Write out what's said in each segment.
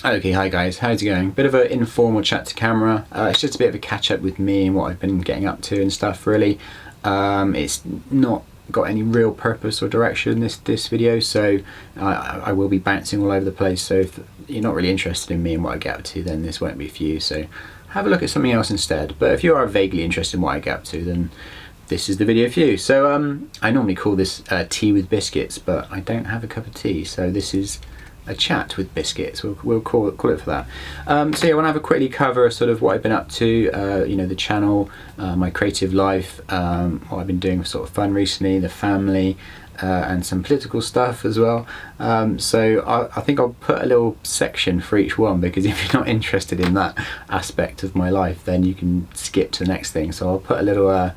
Okay, hi guys, how's it going? Bit of an informal chat to camera. It's just a bit of a catch up with me and what I've been getting up to and stuff really. It's not got any real purpose or direction this video, so I will be bouncing all over the place, so if you're not really interested in me and what I get up to, then this won't be for you, so have a look at something else instead. But if you are vaguely interested in what I get up to, then this is the video for you. So I normally call this tea with biscuits, but I don't have a cup of tea, so this is a chat with biscuits. We'll call it for that. So yeah, I want to have a quickly cover sort of what I've been up to, you know, the channel, my creative life, what I've been doing for sort of fun recently, the family, and some political stuff as well. So I think I'll put a little section for each one, because if you're not interested in that aspect of my life, then you can skip to the next thing. So I'll put a little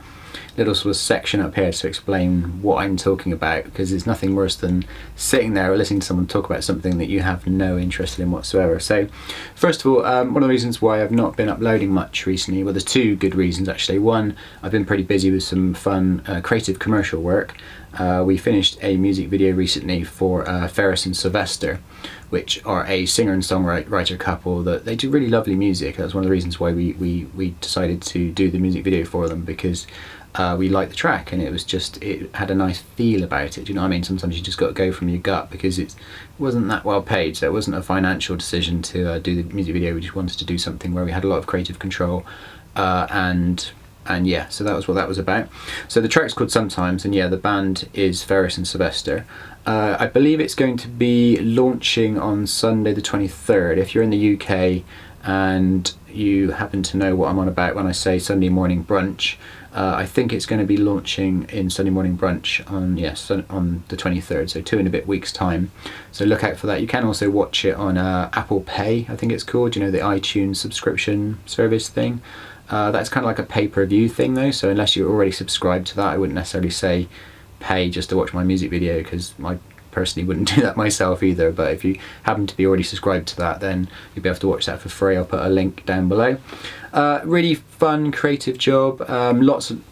sort of section up here to explain what I'm talking about, because it's nothing worse than sitting there or listening to someone talk about something that you have no interest in whatsoever. So first of all, one of the reasons why I've not been uploading much recently, well, there's two good reasons actually. One, I've been pretty busy with some fun creative commercial work. We finished a music video recently for Ferris and Sylvester, which are a singer and songwriter couple that they do really lovely music. That's one of the reasons why we decided to do the music video for them, because we liked the track and it had a nice feel about it. Do you know what I mean? Sometimes you just got to go from your gut, because it wasn't that well paid, so it wasn't a financial decision to do the music video. We just wanted to do something where we had a lot of creative control, and yeah, so that was what that was about. So the track's called Sometimes, and yeah, the band is Ferris and Sylvester. I believe it's going to be launching on Sunday the 23rd. If you're in the UK and you happen to know what I'm on about when I say Sunday morning brunch, I think it's going to be launching in Sunday morning brunch on on the 23rd, so 2 and a bit weeks time. So look out for that. You can also watch it on Apple Pay, I think it's called, you know, the iTunes subscription service thing. That's kind of like a pay-per-view thing though, so unless you're already subscribed to that, I wouldn't necessarily say pay just to watch my music video, because I personally wouldn't do that myself either. But if you happen to be already subscribed to that, then you'll be able to watch that for free. I'll put a link down below. Really fun, creative job.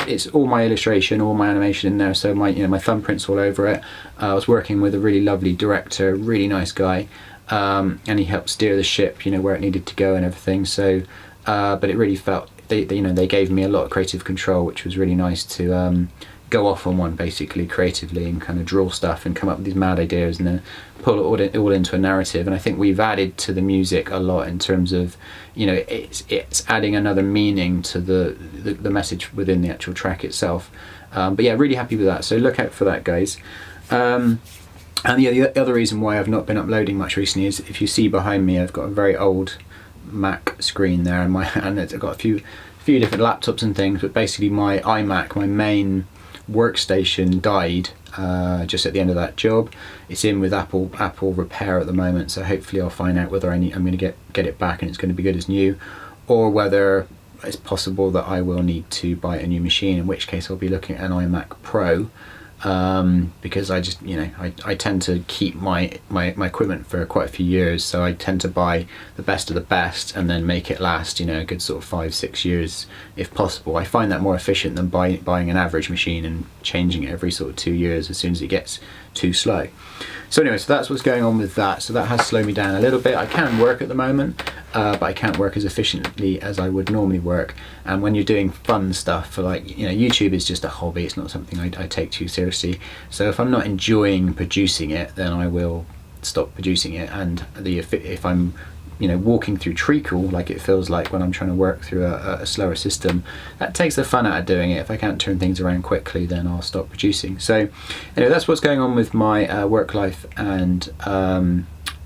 It's all my illustration, all my animation in there, so my thumbprint's all over it. I was working with a really lovely director, really nice guy, and he helped steer the ship, you know, where it needed to go and everything. So but it really felt they gave me a lot of creative control, which was really nice to go off on one basically creatively and kind of draw stuff and come up with these mad ideas and then pull it all into a narrative. And I think we've added to the music a lot in terms of, you know, it's adding another meaning to the message within the actual track itself. But yeah, really happy with that, so look out for that, guys. And yeah, the other reason why I've not been uploading much recently is, if you see behind me, I've got a very old Mac screen there, and I've got a few different laptops and things, but basically my iMac, my main workstation, died just at the end of that job. It's in with Apple repair at the moment, so hopefully I'll find out whether I'm going to get it back and it's going to be good as new, or whether it's possible that I will need to buy a new machine, in which case I'll be looking at an iMac Pro, because I just, you know, I tend to keep my equipment for quite a few years, so I tend to buy the best of the best and then make it last, you know, a good sort of 5-6 years if possible. I find that more efficient than buying an average machine and changing it every sort of 2 years as soon as it gets too slow. So anyway, so that's what's going on with that. So that has slowed me down a little bit. I can work at the moment, but I can't work as efficiently as I would normally work. And when you're doing fun stuff for, like, you know, YouTube is just a hobby. It's not something I take too seriously. So if I'm not enjoying producing it, then I will stop producing it. And if I'm, you know, walking through treacle, like it feels like when I'm trying to work through a slower system, that takes the fun out of doing it. If I can't turn things around quickly, then I'll stop producing. So anyway, that's what's going on with my work life and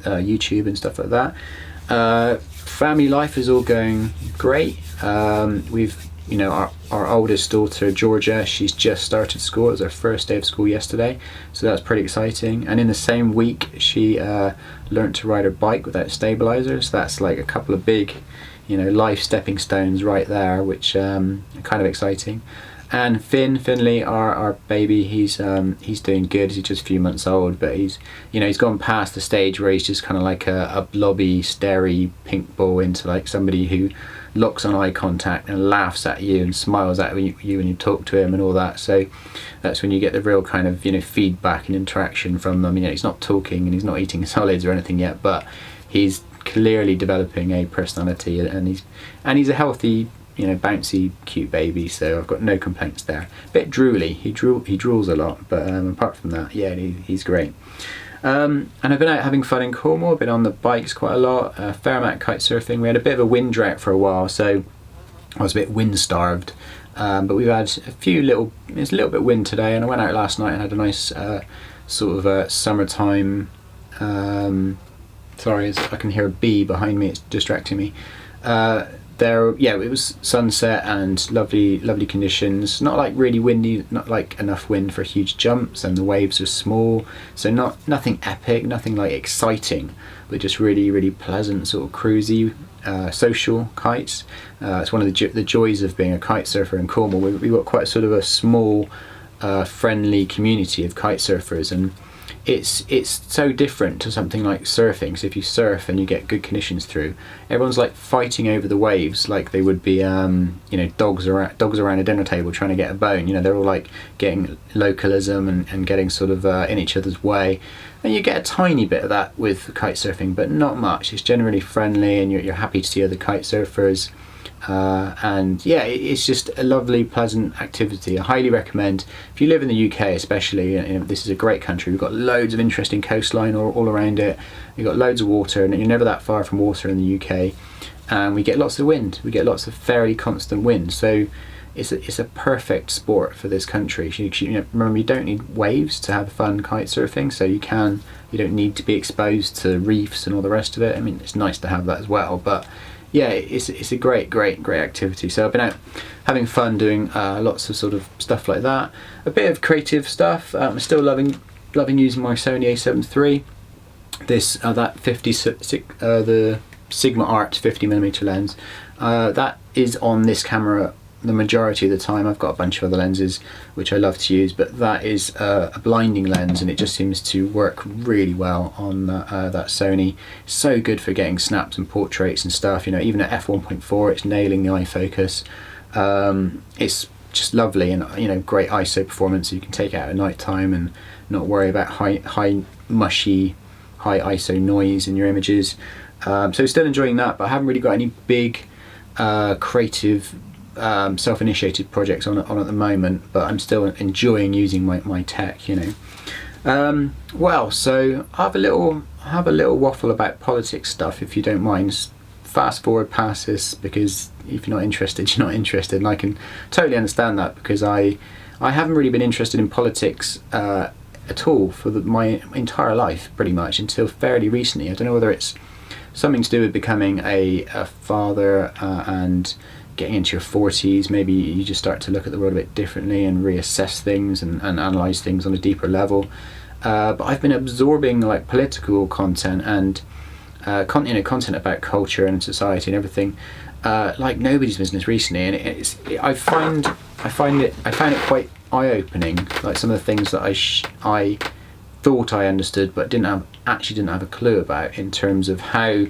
YouTube and stuff like that. Family life is all going great. We've, you know, our oldest daughter Georgia, she's just started school. It was her first day of school yesterday, so that's pretty exciting. And in the same week she learnt to ride her bike without stabilizers. So that's like a couple of big, you know, life stepping stones right there, which are kind of exciting. And Finley, our baby, he's doing good. He's just a few months old, but he's gone past the stage where he's just kind of like a blobby, starey pink ball into like somebody who locks on eye contact and laughs at you and smiles at you when you talk to him and all that. So that's when you get the real kind of, you know, feedback and interaction from them. You know, he's not talking and he's not eating solids or anything yet, but he's clearly developing a personality, and he's a healthy, you know, bouncy, cute baby. So I've got no complaints there. Bit drooly. He drools a lot, but apart from that, yeah, he's great. And I've been out having fun in Cornwall. I've been on the bikes quite a lot, a fair amount of kite surfing. We had a bit of a wind drought for a while, so I was a bit wind starved. But we've had it's a little bit wind today, and I went out last night and had a nice sort of a summertime. Sorry, I can hear a bee behind me. It's distracting me. It was sunset and lovely conditions. Not like really windy, not like enough wind for huge jumps, and the waves are small, so nothing epic, nothing like exciting, but just really pleasant, sort of cruisy, social kites. It's one of the joys of being a kite surfer in Cornwall. We've got quite sort of a small, friendly community of kite surfers, and it's so different to something like surfing. So if you surf and you get good conditions through, everyone's like fighting over the waves like they would be dogs around a dinner table trying to get a bone. You know, they're all like getting localism and getting sort of in each other's way, and you get a tiny bit of that with kite surfing, but not much. It's generally friendly, and you're happy to see other kite surfers. And yeah, it's just a lovely, pleasant activity. I highly recommend, if you live in the UK especially, you know, this is a great country. We've got loads of interesting coastline all around it. We've got loads of water, and you're never that far from water in the UK. And we get lots of wind. We get lots of fairly constant wind. So it's a perfect sport for this country. Remember, you don't need waves to have fun kite surfing, so you don't need to be exposed to reefs and all the rest of it. I mean, it's nice to have that as well, but yeah, it's a great activity. So I've been out having fun doing lots of sort of stuff like that. A bit of creative stuff. I'm still loving using my Sony A7 III. The Sigma Art 50mm lens. That is on this camera the majority of the time. I've got a bunch of other lenses which I love to use, but that is a blinding lens, and it just seems to work really well on that Sony. So good for getting snaps and portraits and stuff. You know, even at f1.4, it's nailing the eye focus. It's just lovely, and you know, great ISO performance. So you can take it out at night time and not worry about high mushy, high ISO noise in your images. So still enjoying that, but I haven't really got any big creative self-initiated projects on at the moment, but I'm still enjoying using my tech, you know. So I have a little waffle about politics stuff, if you don't mind. Fast forward past this, because if you're not interested, you're not interested, and I can totally understand that, because I haven't really been interested in politics at all for my entire life, pretty much, until fairly recently. I don't know whether it's something to do with becoming a father and getting into your 40s. Maybe you just start to look at the world a bit differently and reassess things and analyse things on a deeper level. But I've been absorbing like political content and content about culture and society and everything like nobody's business recently, and I found it quite eye-opening. Like some of the things that I thought I understood but didn't have a clue about, in terms of how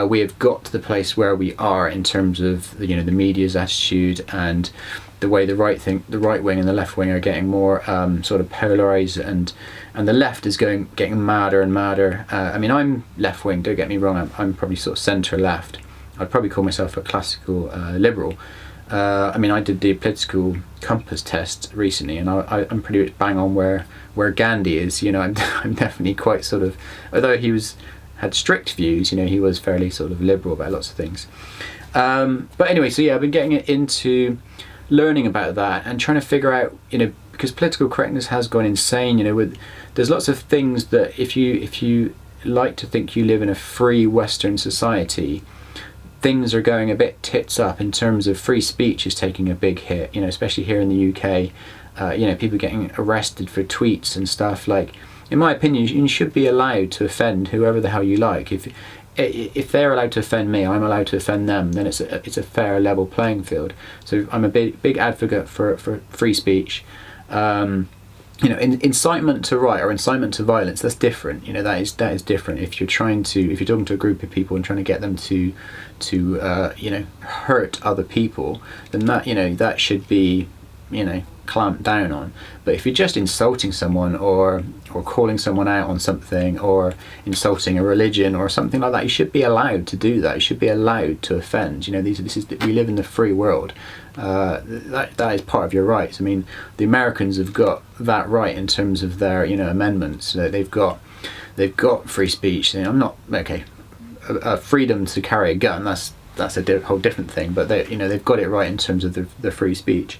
we have got to the place where we are in terms of the media's attitude, and the way the right wing and the left wing are getting more sort of polarized, and the left is getting madder and madder. I mean, I'm left wing, don't get me wrong. I'm probably sort of centre left. I'd probably call myself a classical liberal. I mean, I did the political compass test recently, and I'm pretty much bang on where Gandhi is. I'm definitely quite sort of, although he had strict views, he was fairly sort of liberal about lots of things. But anyway, so yeah, I've been getting into learning about that and trying to figure out, because political correctness has gone insane. There's lots of things that if you like to think you live in a free Western society, things are going a bit tits up in terms of free speech is taking a big hit, especially here in the UK. People getting arrested for tweets and stuff. Like, in my opinion, you should be allowed to offend whoever the hell you like. If they're allowed to offend me, I'm allowed to offend them, then it's a fair level playing field. So I'm a big advocate for free speech. Incitement to riot or incitement to violence, that's different. That is different. If you're talking to a group of people and trying to get them to hurt other people, then that should be clamped down on. But if you're just insulting someone or calling someone out on something or insulting a religion or something like that, you should be allowed to do that. You should be allowed to offend. You know, we live in the free world. That is part of your rights. I mean, the Americans have got that right in terms of their, you know, amendments. They've got free speech. You know, I'm not okay. Freedom to carry a gun. That's a whole different thing. But they've got it right in terms of the free speech.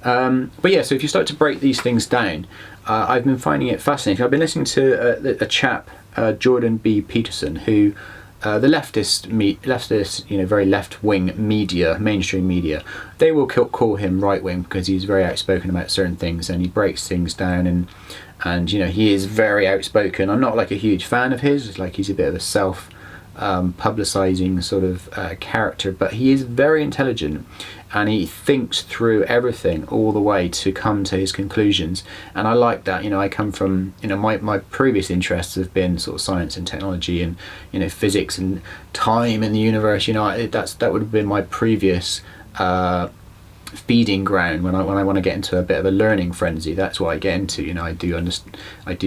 But yeah, so if you start to break these things down, I've been finding it fascinating. I've been listening to a chap, Jordan B Peterson, who the leftist, you know, very left-wing media, mainstream media, they will call him right-wing because he's very outspoken about certain things and he breaks things down, and you know, he is very outspoken. I'm not like a huge fan of his. It's like he's a bit of a publicizing sort of character, but he is very intelligent and he thinks through everything all the way to come to his conclusions, and I like that. You know, I come from, you know, my previous interests have been sort of science and technology and, you know, physics and time in the universe. You know, that would have been my previous feeding ground when I want to get into a bit of a learning frenzy. That's what I get into. You know, I do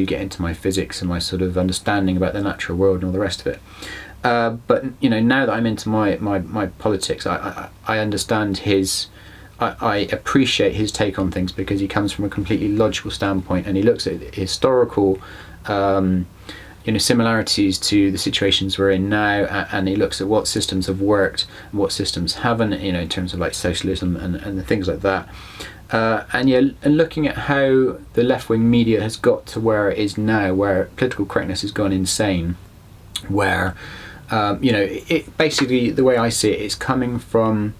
get into my physics and my sort of understanding about the natural world and all the rest of it. But you know, now that I'm into my politics, I understand I appreciate his take on things because he comes from a completely logical standpoint and he looks at historical you know, similarities to the situations we're in now, and he looks at what systems have worked and what systems haven't, you know, in terms of like socialism and the things like that. And looking at how the left-wing media has got to where it is now, where political correctness has gone insane, where you know, it basically, the way I see it, is coming from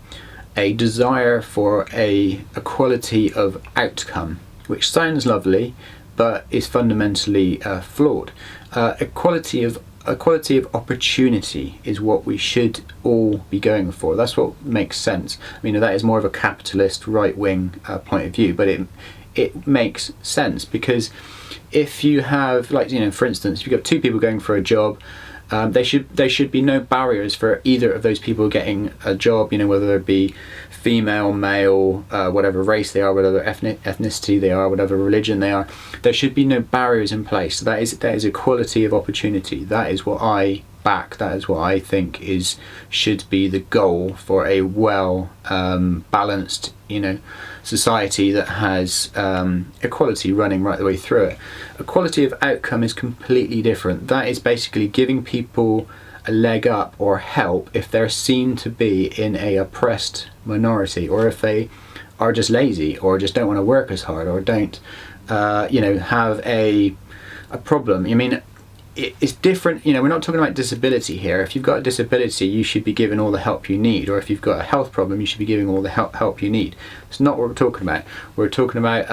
a desire for a quality of outcome, which sounds lovely, but is fundamentally flawed. Equality of opportunity is what we should all be going for. That's what makes sense. I mean, that is more of a capitalist right-wing point of view, but it makes sense because if you have, like, you know, for instance, if you've got two people going for a job, there should be no barriers for either of those people getting a job, you know, whether it be female, male, whatever race they are, whatever ethnicity they are, whatever religion they are. There should be no barriers in place. So that is equality of opportunity. That is what I back. That is what I think should be the goal for a well balanced, you know, society that has equality running right the way through it. Equality of outcome is completely different. That is basically giving people a leg up or help if they're seen to be in a oppressed minority, or if they are just lazy or just don't want to work as hard or don't you know, have a problem. I mean, it's different. You know, we're not talking about disability here. If you've got a disability, you should be given all the help you need, or if you've got a health problem, you should be giving all the help you need. It's not what we're talking about. We're talking about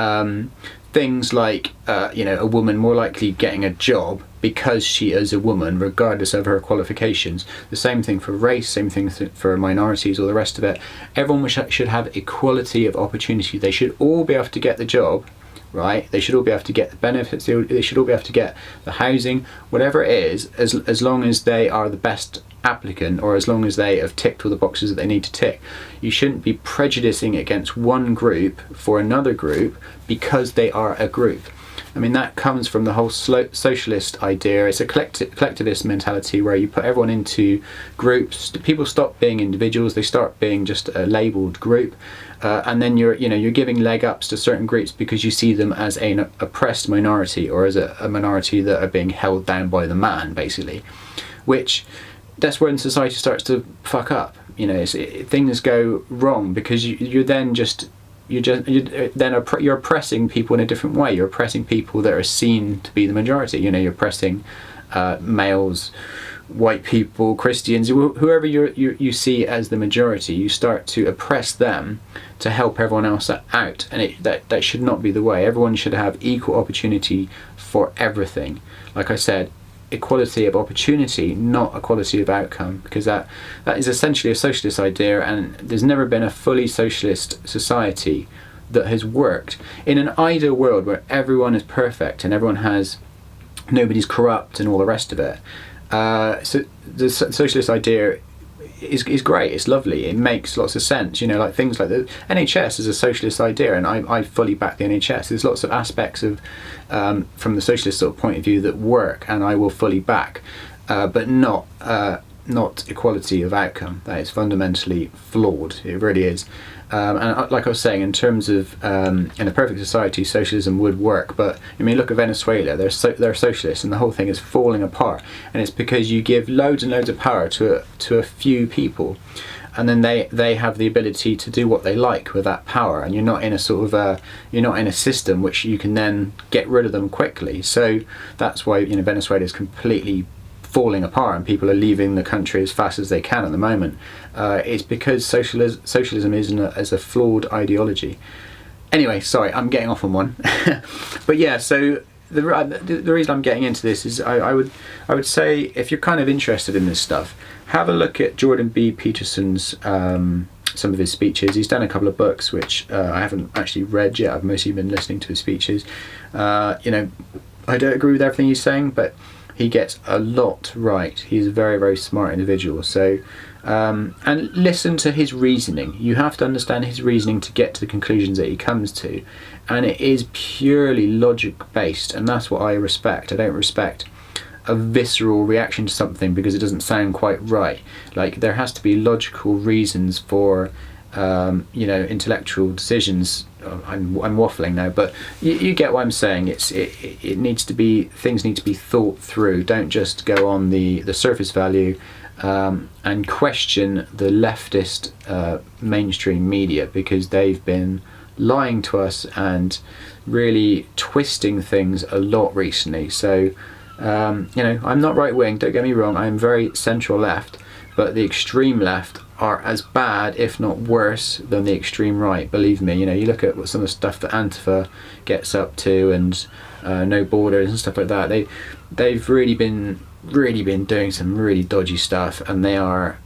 things like you know, a woman more likely getting a job because she is a woman, regardless of her qualifications. The same thing for race, same thing for minorities, all the rest of it. Everyone should have equality of opportunity. They should all be able to get the job, right? They should all be able to get the benefits. They should all be able to get the housing, whatever it is, as long as they are the best applicant, or as long as they have ticked all the boxes that they need to tick. You shouldn't be prejudicing against one group for another group because they are a group. I mean, that comes from the whole socialist idea. It's a collectivist mentality where you put everyone into groups. People stop being individuals; they start being just a labelled group, and then you're giving leg ups to certain groups because you see them as an oppressed minority, or as a minority that are being held down by the man, basically. Which, that's when society starts to fuck up. You know, things go wrong because you're oppressing people in a different way. You're oppressing people that are seen to be the majority. You know, you're oppressing males, white people, Christians, whoever you see as the majority. You start to oppress them to help everyone else out, and that should not be the way. Everyone should have equal opportunity for everything. Like I said, equality of opportunity, not equality of outcome, because that is essentially a socialist idea, and there's never been a fully socialist society that has worked. In an ideal world where everyone is perfect and nobody's corrupt and all the rest of it, so the socialist idea is great. It's lovely. It makes lots of sense. You know, like things like the NHS is a socialist idea, and I fully back the NHS. There's lots of aspects of from the socialist sort of point of view that work, and I will fully back, but not equality of outcome. That is fundamentally flawed. It really is. And like I was saying, in terms of in a perfect society, socialism would work. But I mean, look at Venezuela. They're socialists, and the whole thing is falling apart. And it's because you give loads and loads of power to a few people, and then they have the ability to do what they like with that power. And you're not in a sort of you're not in a system which you can then get rid of them quickly. So that's why, you know, Venezuela is completely falling apart and people are leaving the country as fast as they can at the moment. It's because socialism is a flawed ideology. Anyway, sorry, I'm getting off on one. But yeah, so the reason I'm getting into this is I would say, if you're kind of interested in this stuff, have a look at Jordan B Peterson's some of his speeches. He's done a couple of books which I haven't actually read yet. I've mostly been listening to his speeches. You know, I don't agree with everything he's saying, but he gets a lot right. He's a very, very smart individual. So, and listen to his reasoning. You have to understand his reasoning to get to the conclusions that he comes to. And it is purely logic based, and that's what I respect. I don't respect a visceral reaction to something because it doesn't sound quite right. Like, there has to be logical reasons for you know, intellectual decisions. I'm waffling now, but you get what I'm saying. It needs to be, things need to be thought through. Don't just go on the surface value and question the leftist mainstream media, because they've been lying to us and really twisting things a lot recently. So you know, I'm not right wing, don't get me wrong. I'm very central left, but the extreme left are as bad, if not worse, than the extreme right. Believe me. You know, you look at what some of the stuff that Antifa gets up to, and No Borders and stuff like that. They've really been doing some really dodgy stuff, and they're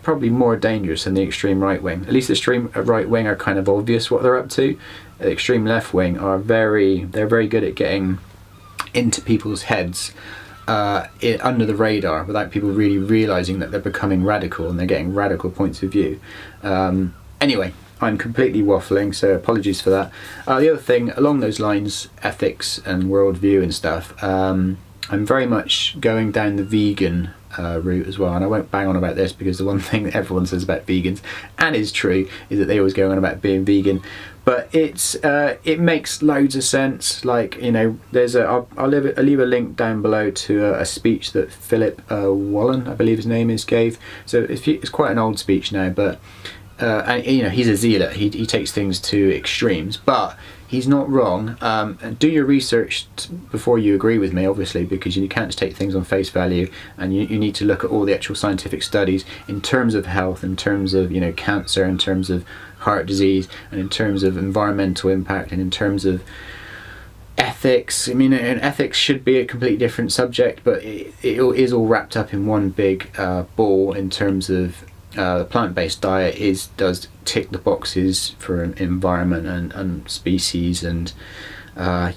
probably more dangerous than the extreme right wing. At least the extreme right wing are kind of obvious what they're up to. The extreme left wing are very good at getting into people's heads under the radar, without people really realising that they're becoming radical and they're getting radical points of view. Anyway, I'm completely waffling, so apologies for that. The other thing along those lines, ethics and worldview and stuff, I'm very much going down the vegan route as well, and I won't bang on about this because the one thing that everyone says about vegans, and is true, is that they always go on about being vegan. But it makes loads of sense. Like, you know, there's I'll leave a link down below to a speech that Philip Wollen, I believe his name is, gave. So it's quite an old speech now, but and, you know, he's a zealot. He takes things to extremes, but he's not wrong. Do your research before you agree with me, obviously, because you can't just take things on face value, and you need to look at all the actual scientific studies in terms of health, in terms of, you know, cancer, in terms of heart disease, and in terms of environmental impact, and in terms of ethics. I mean, and ethics should be a completely different subject, but it is all wrapped up in one big ball in terms of the plant-based diet does tick the boxes for an environment and species, and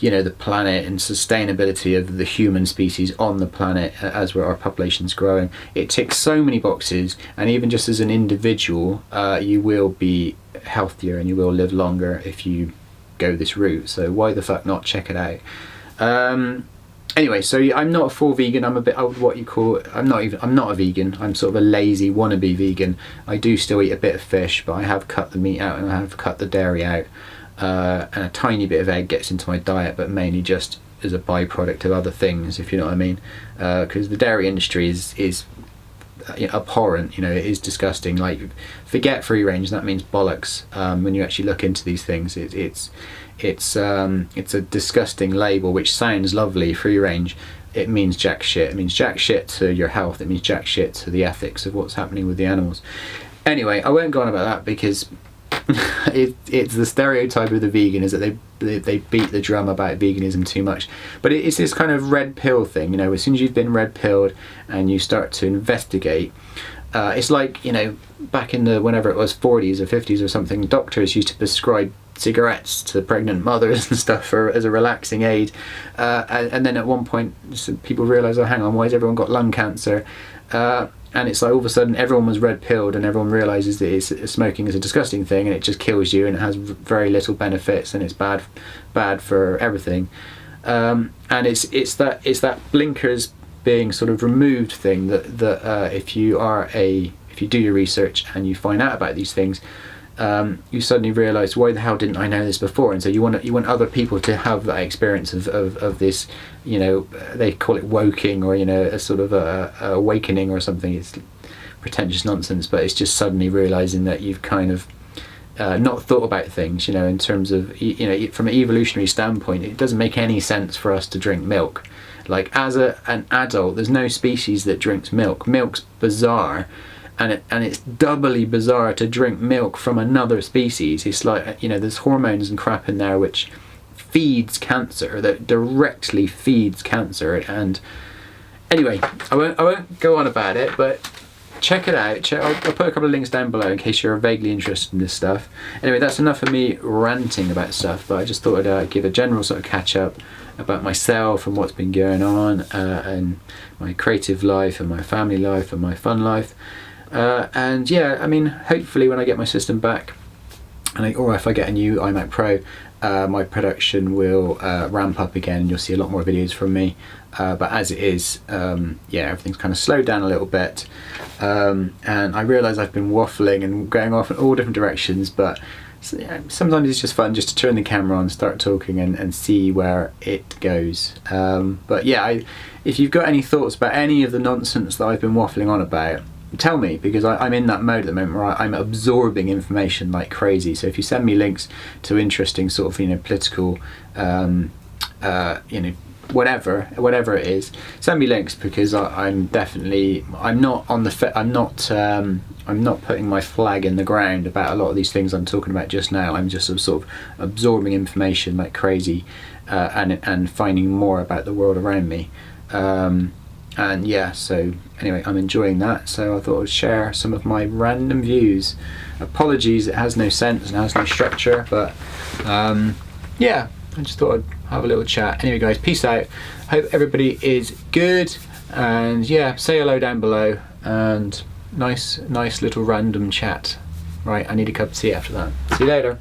you know, the planet and sustainability of the human species on the planet as our population's growing. It ticks so many boxes, and even just as an individual, you will be healthier and you will live longer if you go this route. So why the fuck not check it out? Anyway, so I'm not a full vegan. I'm a bit of what you call, I'm not a vegan. I'm sort of a lazy wannabe vegan. I do still eat a bit of fish, but I have cut the meat out and I have cut the dairy out. And a tiny bit of egg gets into my diet, but mainly just as a byproduct of other things, if you know what I mean. Because the dairy industry is abhorrent. You know, it is disgusting. Like, forget free range, that means bollocks. When you actually look into these things, it's a disgusting label which sounds lovely, free range. It means jack shit. It means jack shit to your health. It means jack shit to the ethics of what's happening with the animals. Anyway, I won't go on about that because it's the stereotype of the vegan is that they beat the drum about veganism too much. But it's this kind of red pill thing, you know. As soon as you've been red pilled and you start to investigate, it's like, you know, back in the whenever it was 40s or 50s or something, doctors used to prescribe cigarettes to pregnant mothers and stuff as a relaxing aid, and then at one point people realised, oh hang on, why has everyone got lung cancer? and it's like all of a sudden everyone was red pilled and everyone realizes that smoking is a disgusting thing and it just kills you and it has very little benefits and it's bad for everything. And it's that blinkers being sort of removed thing that if you do your research and you find out about these things, you suddenly realise, why the hell didn't I know this before? And so you want other people to have that experience of this, you know, they call it woking, or, you know, a sort of a awakening or something. It's pretentious nonsense, but it's just suddenly realising that you've kind of not thought about things, you know, in terms of, you know, from an evolutionary standpoint, it doesn't make any sense for us to drink milk. Like, as an adult, there's no species that drinks milk. Milk's bizarre. And it's doubly bizarre to drink milk from another species. It's like, you know, there's hormones and crap in there which feeds cancer, that directly feeds cancer. And anyway, I won't go on about it, but check it out. I'll put a couple of links down below in case you're vaguely interested in this stuff. Anyway, that's enough of me ranting about stuff, but I just thought I'd give a general sort of catch up about myself and what's been going on, and my creative life and my family life and my fun life. And yeah, I mean, hopefully when I get my system back, or if I get a new iMac Pro, my production will ramp up again and you'll see a lot more videos from me. But as it is, yeah, everything's kind of slowed down a little bit. And I realise I've been waffling and going off in all different directions, but yeah, sometimes it's just fun just to turn the camera on, start talking and see where it goes. But yeah, if you've got any thoughts about any of the nonsense that I've been waffling on about, tell me, because I'm in that mode at the moment where I'm absorbing information like crazy. So if you send me links to interesting sort of, you know, political, you know, whatever it is, send me links, because I'm not putting my flag in the ground about a lot of these things I'm talking about just now. I'm just sort of absorbing information like crazy, and finding more about the world around me. And yeah, so anyway, I'm enjoying that, so I thought I'd share some of my random views. Apologies, it has no sense and has no structure, but yeah, I just thought I'd have a little chat. Anyway guys, peace out. Hope everybody is good, and yeah, say hello down below, and nice little random chat. Right, I need a cup of tea after that. See you later.